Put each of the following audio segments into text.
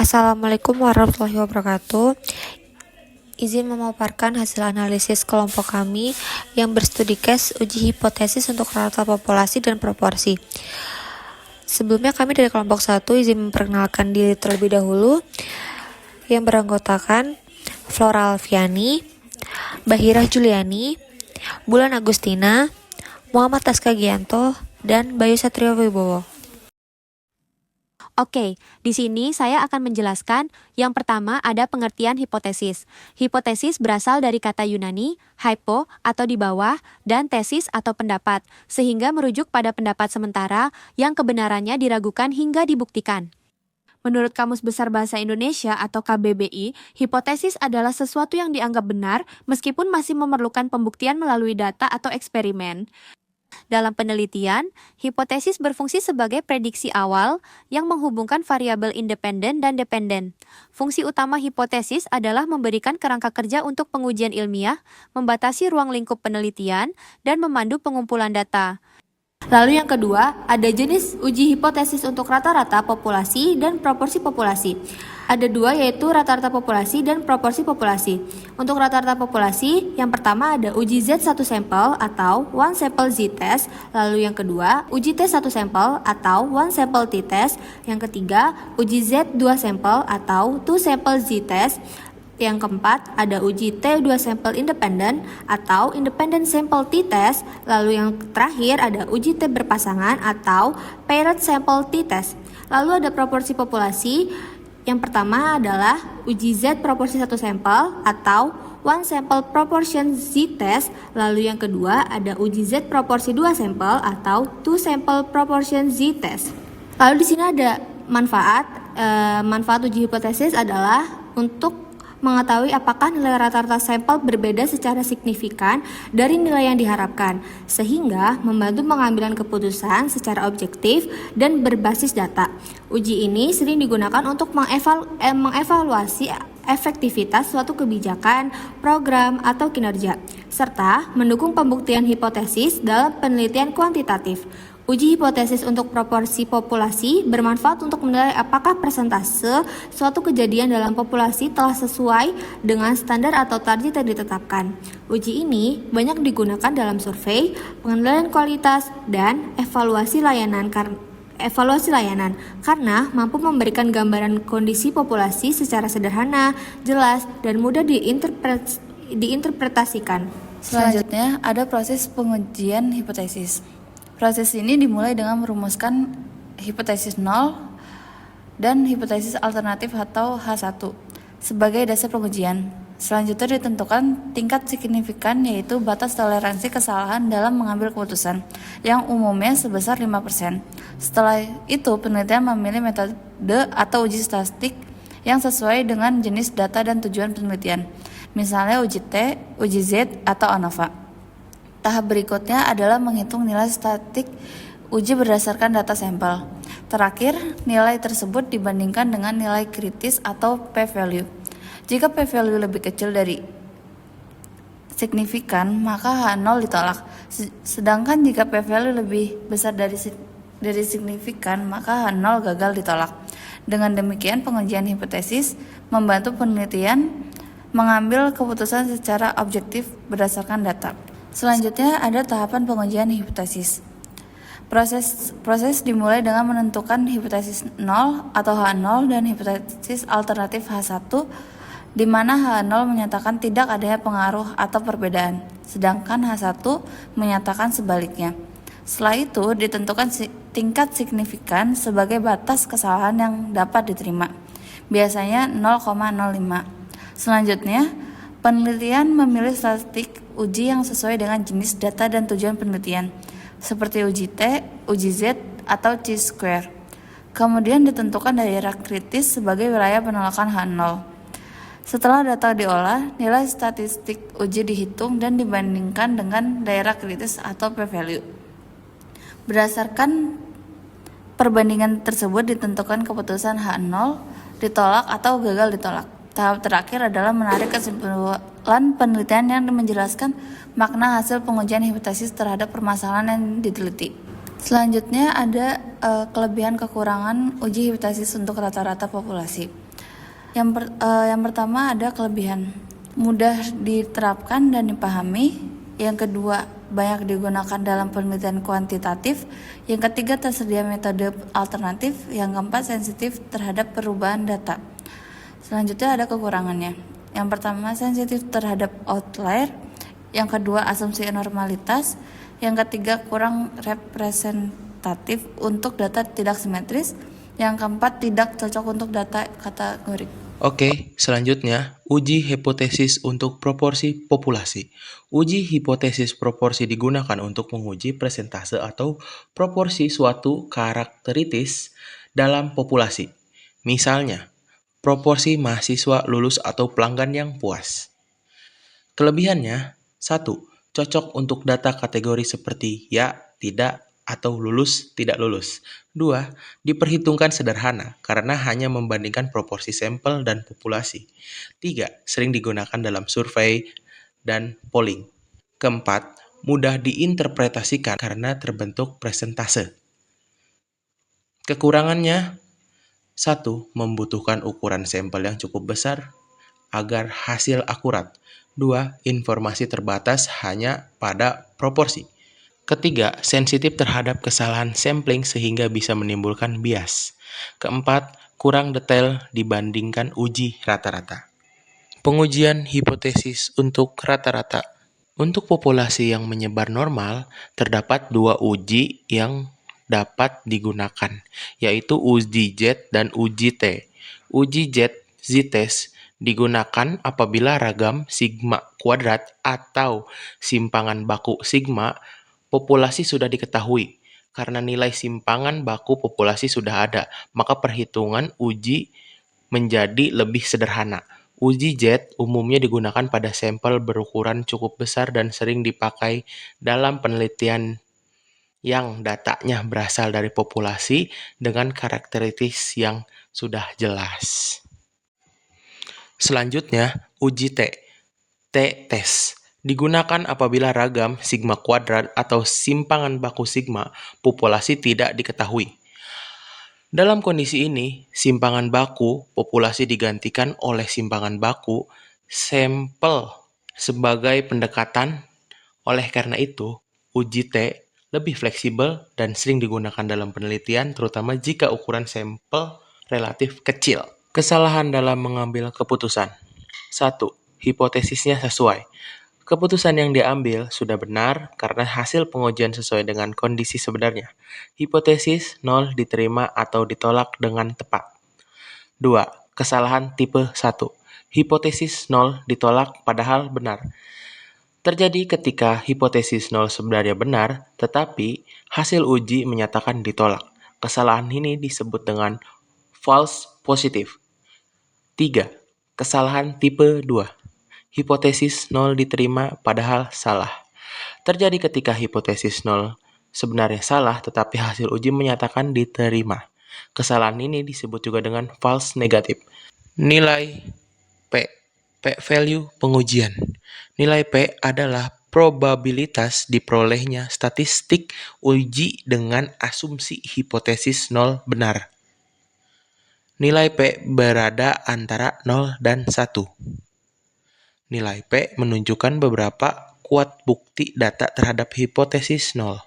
Assalamualaikum warahmatullahi wabarakatuh. Izin memaparkan hasil analisis kelompok kami yang berstudi case uji hipotesis untuk rata populasi dan proporsi. Sebelumnya kami dari kelompok 1 izin memperkenalkan diri terlebih dahulu, yang beranggotakan Flora Alfiani, Bahirah Juliani, Bulan Agustina, Muhammad Taska Gianto, dan Bayu Satrio Wibowo. Oke, di sini saya akan menjelaskan yang pertama ada pengertian hipotesis. Hipotesis berasal dari kata Yunani, hypo atau di bawah, dan tesis atau pendapat, sehingga merujuk pada pendapat sementara yang kebenarannya diragukan hingga dibuktikan. Menurut Kamus Besar Bahasa Indonesia atau KBBI, hipotesis adalah sesuatu yang dianggap benar meskipun masih memerlukan pembuktian melalui data atau eksperimen. Dalam penelitian, hipotesis berfungsi sebagai prediksi awal yang menghubungkan variabel independen dan dependen. Fungsi utama hipotesis adalah memberikan kerangka kerja untuk pengujian ilmiah, membatasi ruang lingkup penelitian, dan memandu pengumpulan data. Lalu yang kedua, ada jenis uji hipotesis untuk rata-rata populasi dan proporsi populasi. Ada dua, yaitu rata-rata populasi dan proporsi populasi. Untuk rata-rata populasi, yang pertama ada uji Z1 sampel atau one sample Z-test. Lalu yang kedua, uji T1 sampel atau one sample T-test. Yang ketiga, uji Z2 sampel atau two sample Z-test. Yang keempat, ada uji T2 sampel independen atau independent sample T-test. Lalu yang terakhir ada uji T berpasangan atau paired sample T-test. Lalu ada proporsi populasi. Yang pertama adalah uji Z proporsi 1 sampel atau one sample proportion Z-test. Lalu yang kedua ada uji Z proporsi 2 sampel atau two sample proportion Z-test. Lalu di sini ada manfaat uji hipotesis adalah untuk mengetahui apakah nilai rata-rata sampel berbeda secara signifikan dari nilai yang diharapkan, sehingga membantu pengambilan keputusan secara objektif dan berbasis data. Uji ini sering digunakan untuk mengevaluasi efektivitas suatu kebijakan, program, atau kinerja, serta mendukung pembuktian hipotesis dalam penelitian kuantitatif. Uji hipotesis untuk proporsi populasi bermanfaat untuk menilai apakah persentase suatu kejadian dalam populasi telah sesuai dengan standar atau target yang ditetapkan. Uji ini banyak digunakan dalam survei, pengendalian kualitas, dan evaluasi layanan karena mampu memberikan gambaran kondisi populasi secara sederhana, jelas, dan mudah diinterpretasikan. Selanjutnya, ada proses pengujian hipotesis. Proses ini dimulai dengan merumuskan hipotesis 0 dan hipotesis alternatif atau H1 sebagai dasar pengujian. Selanjutnya ditentukan tingkat signifikan, yaitu batas toleransi kesalahan dalam mengambil keputusan, yang umumnya sebesar 5%. Setelah itu, penelitian memilih metode atau uji statistik yang sesuai dengan jenis data dan tujuan penelitian, misalnya uji T, uji Z, atau ANOVA. Tahap berikutnya adalah menghitung nilai statistik uji berdasarkan data sampel. Terakhir, nilai tersebut dibandingkan dengan nilai kritis atau p-value. Jika p-value lebih kecil dari signifikan, maka H0 ditolak. Sedangkan jika p-value lebih besar dari signifikan, maka H0 gagal ditolak. Dengan demikian, pengujian hipotesis membantu penelitian mengambil keputusan secara objektif berdasarkan data. Selanjutnya ada tahapan pengujian hipotesis. Proses dimulai dengan menentukan hipotesis 0 atau H0 dan hipotesis alternatif H1, di mana H0 menyatakan tidak adanya pengaruh atau perbedaan, sedangkan H1 menyatakan sebaliknya. Setelah itu ditentukan tingkat signifikan sebagai batas kesalahan yang dapat diterima, biasanya 0,05. Selanjutnya, penelitian memilih statistik uji yang sesuai dengan jenis data dan tujuan penelitian, seperti uji T, uji Z, atau chi-square. Kemudian ditentukan daerah kritis sebagai wilayah penolakan H0. Setelah data diolah, nilai statistik uji dihitung dan dibandingkan dengan daerah kritis atau p-value. Berdasarkan perbandingan tersebut ditentukan keputusan H0 ditolak atau gagal ditolak. Tahap terakhir adalah menarik kesimpulan penelitian yang menjelaskan makna hasil pengujian hipotesis terhadap permasalahan yang diteliti. Selanjutnya ada kelebihan kekurangan uji hipotesis untuk rata-rata populasi. Yang pertama ada kelebihan, mudah diterapkan dan dipahami. Yang kedua, banyak digunakan dalam penelitian kuantitatif. Yang ketiga, tersedia metode alternatif. Yang keempat, sensitif terhadap perubahan data. Selanjutnya ada kekurangannya. Yang pertama, sensitif terhadap outlier. Yang kedua, asumsi normalitas. Yang ketiga, kurang representatif untuk data tidak simetris. Yang keempat, tidak cocok untuk data kategorik. Oke, selanjutnya, uji hipotesis untuk proporsi populasi. Uji hipotesis proporsi digunakan untuk menguji presentase atau proporsi suatu karakteristik dalam populasi. Misalnya, proporsi mahasiswa lulus atau pelanggan yang puas. Kelebihannya, 1. Cocok untuk data kategori seperti ya, tidak, atau lulus, tidak lulus. 2. Diperhitungkan sederhana karena hanya membandingkan proporsi sampel dan populasi. 3. Sering digunakan dalam survei dan polling. Keempat, mudah diinterpretasikan karena terbentuk presentase. Kekurangannya, 1. Membutuhkan ukuran sampel yang cukup besar agar hasil akurat. 2. Informasi terbatas hanya pada proporsi. Ketiga, sensitif terhadap kesalahan sampling sehingga bisa menimbulkan bias. Keempat, kurang detail dibandingkan uji rata-rata. Pengujian hipotesis untuk rata-rata. Untuk populasi yang menyebar normal, terdapat 2 uji yang dapat digunakan, yaitu uji Z dan uji T. Uji Z-test digunakan apabila ragam sigma kuadrat atau simpangan baku sigma populasi sudah diketahui. Karena nilai simpangan baku populasi sudah ada, maka perhitungan uji menjadi lebih sederhana. Uji Z umumnya digunakan pada sampel berukuran cukup besar dan sering dipakai dalam penelitian yang datanya berasal dari populasi dengan karakteristik yang sudah jelas. Selanjutnya, uji T. T-test. Digunakan apabila ragam sigma kuadrat atau simpangan baku sigma populasi tidak diketahui. Dalam kondisi ini, simpangan baku populasi digantikan oleh simpangan baku sampel sebagai pendekatan. Oleh karena itu, uji T lebih fleksibel dan sering digunakan dalam penelitian, terutama jika ukuran sampel relatif kecil. Kesalahan dalam mengambil keputusan. 1. Hipotesisnya sesuai. Keputusan yang diambil sudah benar karena hasil pengujian sesuai dengan kondisi sebenarnya. Hipotesis 0 diterima atau ditolak dengan tepat. 2. Kesalahan tipe 1. Hipotesis 0 ditolak padahal benar. Terjadi ketika hipotesis 0 sebenarnya benar, tetapi hasil uji menyatakan ditolak. Kesalahan ini disebut dengan false positive. 3. Kesalahan tipe 2. Hipotesis 0 diterima padahal salah. Terjadi ketika hipotesis 0 sebenarnya salah tetapi hasil uji menyatakan diterima. Kesalahan ini disebut juga dengan false negative. Nilai P. P value pengujian. Nilai P adalah probabilitas diperolehnya statistik uji dengan asumsi hipotesis 0 benar. Nilai P berada antara 0 dan 1. Nilai P menunjukkan beberapa kuat bukti data terhadap hipotesis 0.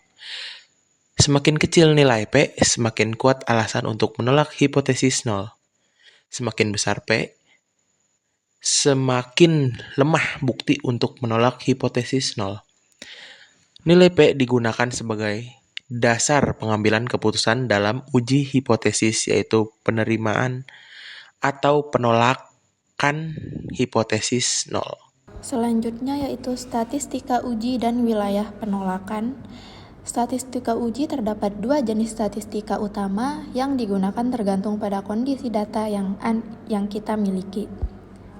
Semakin kecil nilai P, semakin kuat alasan untuk menolak hipotesis 0. Semakin besar P, semakin lemah bukti untuk menolak hipotesis 0. Nilai P digunakan sebagai dasar pengambilan keputusan dalam uji hipotesis, yaitu penerimaan atau penolakan hipotesis 0. Selanjutnya yaitu statistika uji dan wilayah penolakan. Statistika uji terdapat 2 jenis statistika utama yang digunakan tergantung pada kondisi data yang kita miliki.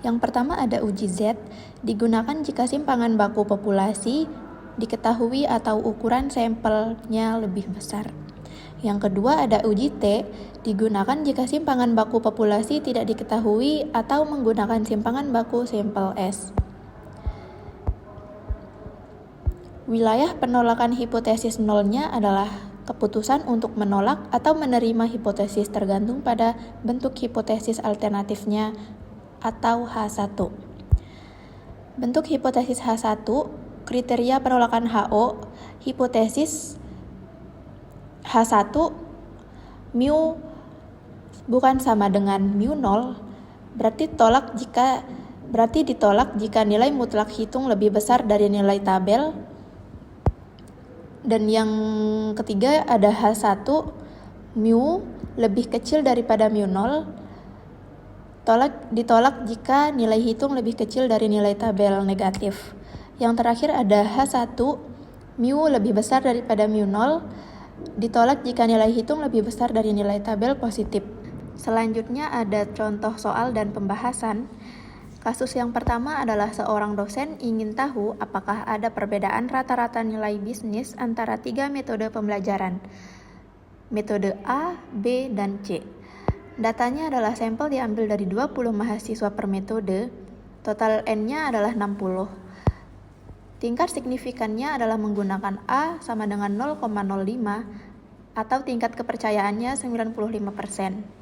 Yang pertama ada uji Z, digunakan jika simpangan baku populasi diketahui atau ukuran sampelnya lebih besar. Yang kedua ada uji T, digunakan jika simpangan baku populasi tidak diketahui atau menggunakan simpangan baku sampel S. Wilayah penolakan hipotesis nolnya adalah keputusan untuk menolak atau menerima hipotesis tergantung pada bentuk hipotesis alternatifnya atau H1. Bentuk hipotesis H1, kriteria penolakan HO, hipotesis H1 mu bukan sama dengan mu 0, berarti ditolak jika nilai mutlak hitung lebih besar dari nilai tabel. Dan yang ketiga ada H1 mu lebih kecil daripada mu 0, ditolak jika nilai hitung lebih kecil dari nilai tabel negatif. Yang terakhir ada H1 mu lebih besar daripada mu 0, ditolak jika nilai hitung lebih besar dari nilai tabel positif. Selanjutnya ada contoh soal dan pembahasan. Kasus yang pertama adalah seorang dosen ingin tahu apakah ada perbedaan rata-rata nilai bisnis antara 3 metode pembelajaran, metode A, B, dan C. Datanya adalah sampel diambil dari 20 mahasiswa per metode, total N-nya adalah 60. Tingkat signifikannya adalah menggunakan A sama dengan 0,05 atau tingkat kepercayaannya 95%.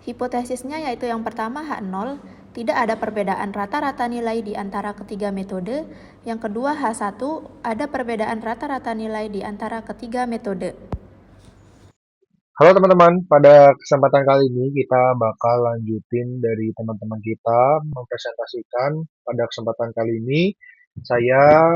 Hipotesisnya yaitu yang pertama H0, tidak ada perbedaan rata-rata nilai di antara ketiga metode. Yang kedua H1, ada perbedaan rata-rata nilai di antara ketiga metode. Halo teman-teman, pada kesempatan kali ini kita bakal lanjutin dari teman-teman kita mempresentasikan. Pada kesempatan kali ini saya,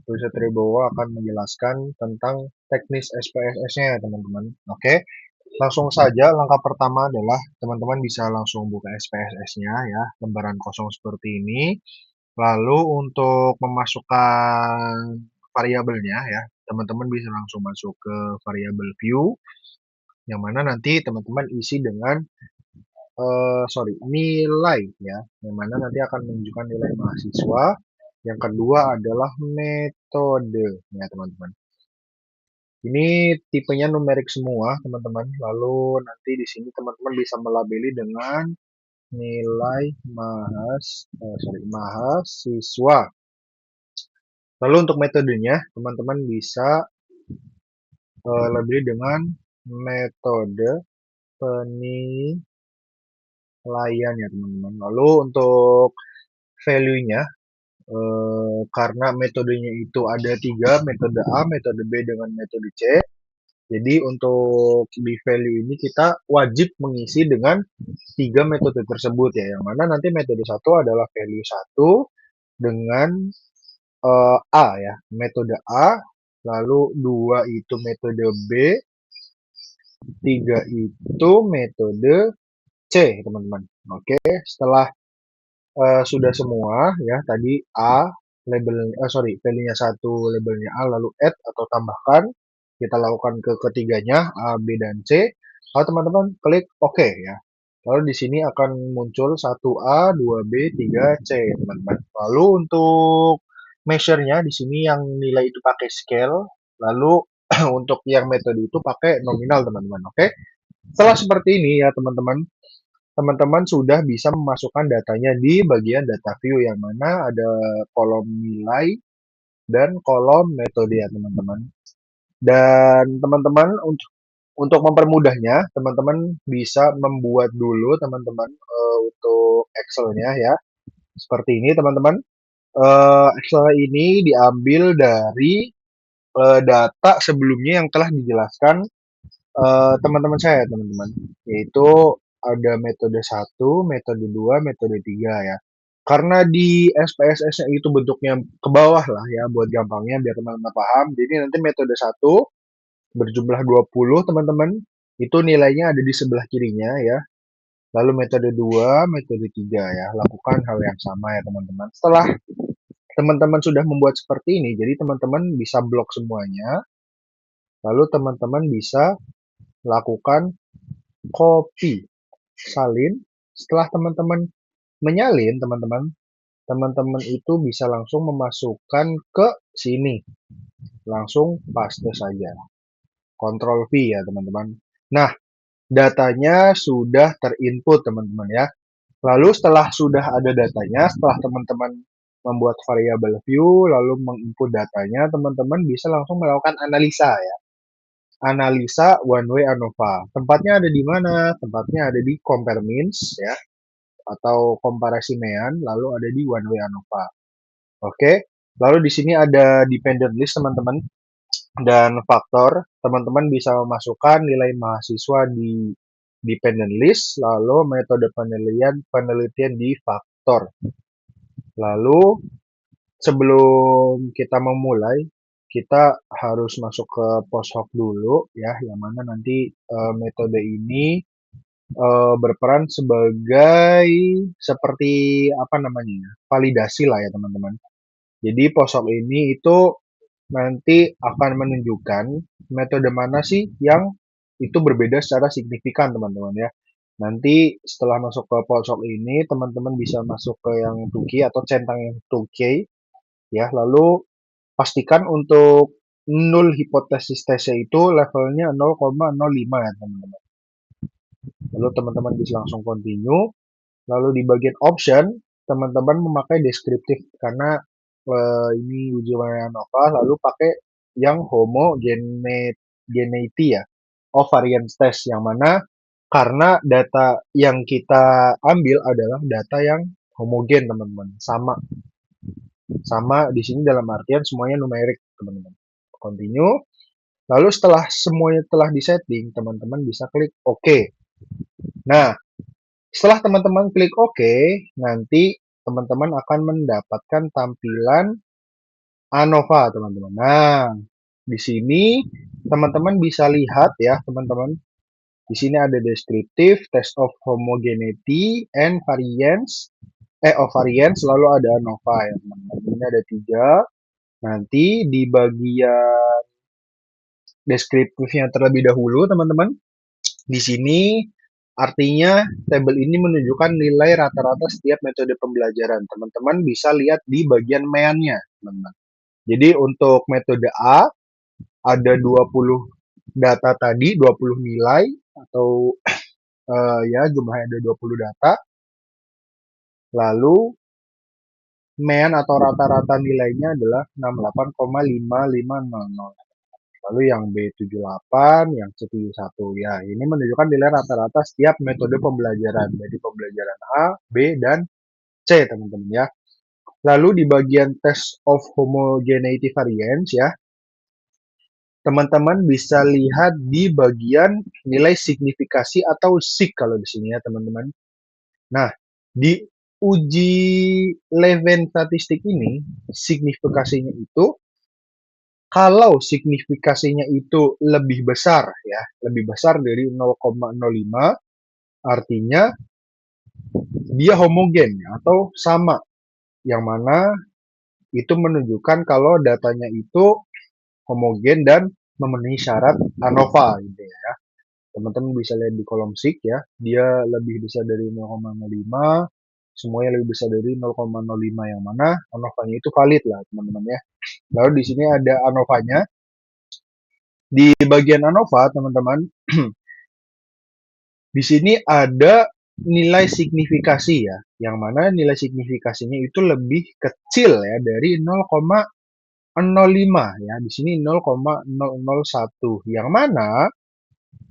Dwi Tribowo, akan menjelaskan tentang teknis SPSS-nya teman-teman. Oke, langsung saja langkah pertama adalah teman-teman bisa langsung buka SPSS-nya ya, lembaran kosong seperti ini. Lalu untuk memasukkan variabelnya ya, teman-teman bisa langsung masuk ke variabel view, yang mana nanti teman-teman isi dengan nilai ya, yang mana nanti akan menunjukkan nilai mahasiswa. Yang kedua adalah metode ya teman-teman. Ini tipenya numerik semua teman-teman. Lalu nanti di sini teman-teman bisa melabeli dengan nilai mahasiswa. Lalu untuk metodenya teman-teman bisa labeli dengan metode penilaian ya teman-teman. Lalu untuk value-nya, karena metodenya itu ada 3, metode A, metode B, dengan metode C. Jadi untuk di value ini kita wajib mengisi dengan 3 metode tersebut ya. Yang mana nanti metode 1 adalah value 1 dengan A ya, metode A. Lalu 2 itu metode B, 3 itu metode C teman-teman. Oke, setelah sudah semua ya, tadi A value-nya 1, labelnya A, lalu add atau tambahkan, kita lakukan ke ketiganya A, B, dan C. Lalu teman-teman klik OK ya. Lalu di sini akan muncul 1A, 2B, 3C teman-teman. Lalu untuk measure-nya di sini yang nilai itu pakai scale, lalu untuk yang metode itu pakai nominal teman-teman. Oke. Setelah seperti ini ya teman-teman, teman-teman sudah bisa memasukkan datanya di bagian data view, yang mana ada kolom nilai dan kolom metode ya teman-teman. Dan teman-teman untuk mempermudahnya, teman-teman bisa membuat dulu teman-teman untuk Excel-nya ya. Seperti ini teman-teman. Excel ini diambil dari data sebelumnya yang telah dijelaskan teman-teman saya teman-teman, yaitu ada metode 1, metode 2, metode 3 ya. Karena di SPSS-nya itu bentuknya ke bawah lah ya, buat gampangnya biar teman-teman paham. Jadi nanti metode 1 berjumlah 20 teman-teman, itu nilainya ada di sebelah kirinya ya. Lalu metode 2, metode 3 ya, lakukan hal yang sama ya teman-teman. Setelah teman-teman sudah membuat seperti ini, jadi teman-teman bisa blok semuanya. Lalu teman-teman bisa lakukan copy, salin. Setelah teman-teman menyalin, teman-teman itu bisa langsung memasukkan ke sini. Langsung paste saja. Ctrl V ya teman-teman. Nah, datanya sudah terinput teman-teman ya. Lalu setelah sudah ada datanya, setelah teman-teman membuat variabel view, lalu menginput datanya, teman-teman bisa langsung melakukan analisa ya. Analisa one way ANOVA. Tempatnya ada di mana? Tempatnya ada di compare means ya. atau komparasi Mean, lalu ada di one way ANOVA. Oke, lalu di sini ada dependent list teman-teman dan faktor. Teman-teman bisa memasukkan nilai mahasiswa di dependent list, lalu metode penelitian di faktor. Lalu sebelum kita memulai, kita harus masuk ke post hoc dulu ya, yang mana nanti metode ini berperan sebagai seperti apa namanya ya, validasi lah ya teman-teman. Jadi post hoc ini itu nanti akan menunjukkan metode mana sih yang itu berbeda secara signifikan teman-teman ya. Nanti setelah masuk ke post hoc ini, teman-teman bisa masuk ke yang 2K atau centang yang 2K ya. Lalu pastikan untuk null hipotesis tesnya itu levelnya 0,05 ya teman-teman. Lalu teman-teman bisa langsung continue. Lalu di bagian option, teman-teman memakai deskriptif karena ini uji ANOVA, lalu pakai yang homogeneity ya, variance test, yang mana karena data yang kita ambil adalah data yang homogen teman-teman, sama di sini dalam artian semuanya numerik teman-teman. Continue. Lalu setelah semuanya telah disetting, teman-teman bisa klik OK. Nah, setelah teman-teman klik OK, nanti teman-teman akan mendapatkan tampilan ANOVA, teman-teman. Nah, di sini teman-teman bisa lihat ya, teman-teman. Di sini ada deskriptif, test of homogeneity, and variance, variance, lalu ada ANOVA ya, teman-teman. Ini ada 3. Nanti di bagian deskriptifnya terlebih dahulu, teman-teman. Di sini artinya tabel ini menunjukkan nilai rata-rata setiap metode pembelajaran. Teman-teman bisa lihat di bagian meannya, teman-teman. Jadi untuk metode A ada 20 data tadi, 20 nilai atau ya jumlahnya ada 20 data. Lalu mean atau rata-rata nilainya adalah 68,5500. Lalu yang B78, yang C71. Ya, ini menunjukkan nilai rata-rata setiap metode pembelajaran. Jadi pembelajaran A, B, dan C, teman-teman ya. Lalu di bagian test of homogeneity variance ya, teman-teman bisa lihat di bagian nilai signifikasi atau SIG kalau di sini ya, teman-teman. Nah, di uji Leven statistik ini, signifikasinya itu kalau signifikasinya itu lebih besar ya, lebih besar dari 0,05, artinya dia homogen atau sama, yang mana itu menunjukkan kalau datanya itu homogen dan memenuhi syarat ANOVA gitu ya. Teman-teman bisa lihat di kolom SIG ya, dia lebih besar dari 0,05, semuanya lebih besar dari 0,05, yang mana ANOVA-nya itu valid lah teman-teman ya. Lalu di sini ada ANOVA-nya. Di bagian ANOVA teman-teman, di sini ada nilai signifikasi ya, yang mana nilai signifikasinya itu lebih kecil ya dari 0,05 ya. Di sini 0,001, yang mana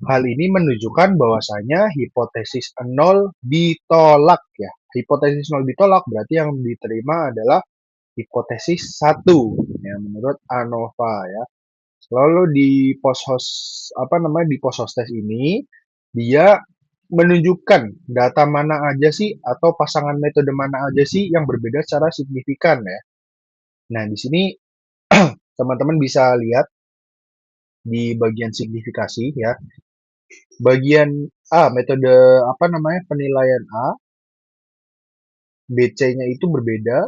hal ini menunjukkan bahwasanya hipotesis 0 ditolak ya. Hipotesis 0 ditolak berarti yang diterima adalah hipotesis 1 ya, menurut ANOVA ya. Lalu di post host test ini dia menunjukkan data mana aja sih atau pasangan metode mana aja sih yang berbeda secara signifikan ya. Nah, di sini teman-teman bisa lihat di bagian signifikasi ya. Bagian A, metode penilaian A, BC-nya itu berbeda,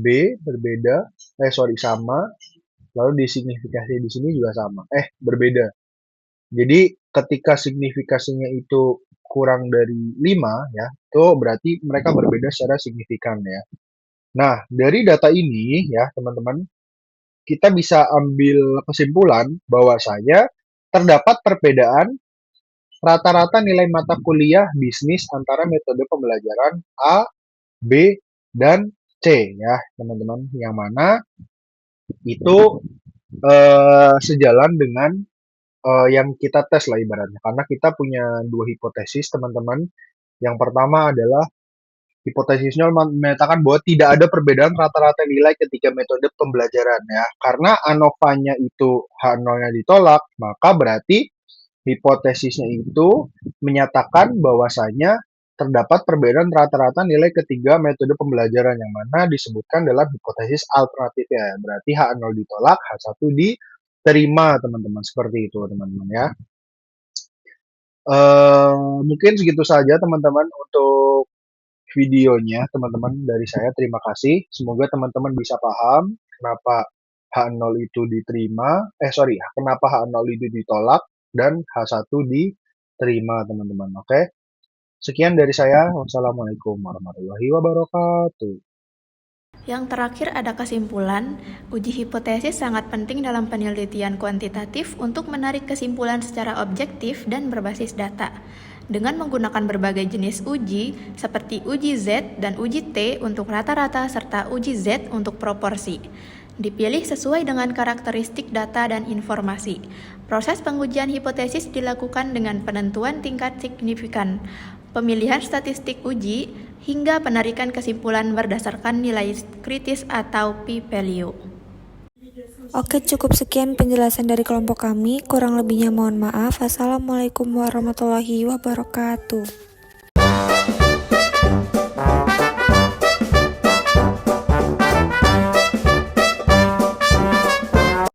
B berbeda, sama, lalu di signifikasi di sini juga sama, berbeda. Jadi ketika signifikasinya itu kurang dari 5 ya, itu berarti mereka berbeda secara signifikan ya. Nah, dari data ini ya teman-teman, kita bisa ambil kesimpulan bahwasanya terdapat perbedaan rata-rata nilai mata kuliah bisnis antara metode pembelajaran A, B, dan C ya teman-teman, yang mana itu sejalan dengan yang kita tes lah ibaratnya, karena kita punya 2 hipotesis teman-teman. Yang pertama adalah Hipotesisnya menyatakan bahwa tidak ada perbedaan rata-rata nilai ketika metode pembelajaran ya. Karena ANOVA-nya itu H0-nya ditolak, maka berarti hipotesisnya itu menyatakan bahwasanya terdapat perbedaan rata-rata nilai ketiga metode pembelajaran yang mana disebutkan dalam hipotesis alternatif ya. Berarti H0 ditolak, H1 diterima teman-teman. Seperti itu teman-teman ya. Mungkin segitu saja teman-teman untuk videonya teman-teman dari saya. Terima kasih. Semoga teman-teman bisa paham kenapa H0 itu diterima, kenapa H0 itu ditolak dan H1 diterima teman-teman. Oke. Sekian dari saya. Wassalamualaikum warahmatullahi wabarakatuh. Yang terakhir ada kesimpulan, uji hipotesis sangat penting dalam penelitian kuantitatif untuk menarik kesimpulan secara objektif dan berbasis data. Dengan menggunakan berbagai jenis uji, seperti uji Z dan uji T untuk rata-rata serta uji Z untuk proporsi. Dipilih sesuai dengan karakteristik data dan informasi. Proses pengujian hipotesis dilakukan dengan penentuan tingkat signifikan, pemilihan statistik uji, hingga penarikan kesimpulan berdasarkan nilai kritis atau p-value. Oke, cukup sekian penjelasan dari kelompok kami. Kurang lebihnya mohon maaf. Assalamualaikum warahmatullahi wabarakatuh.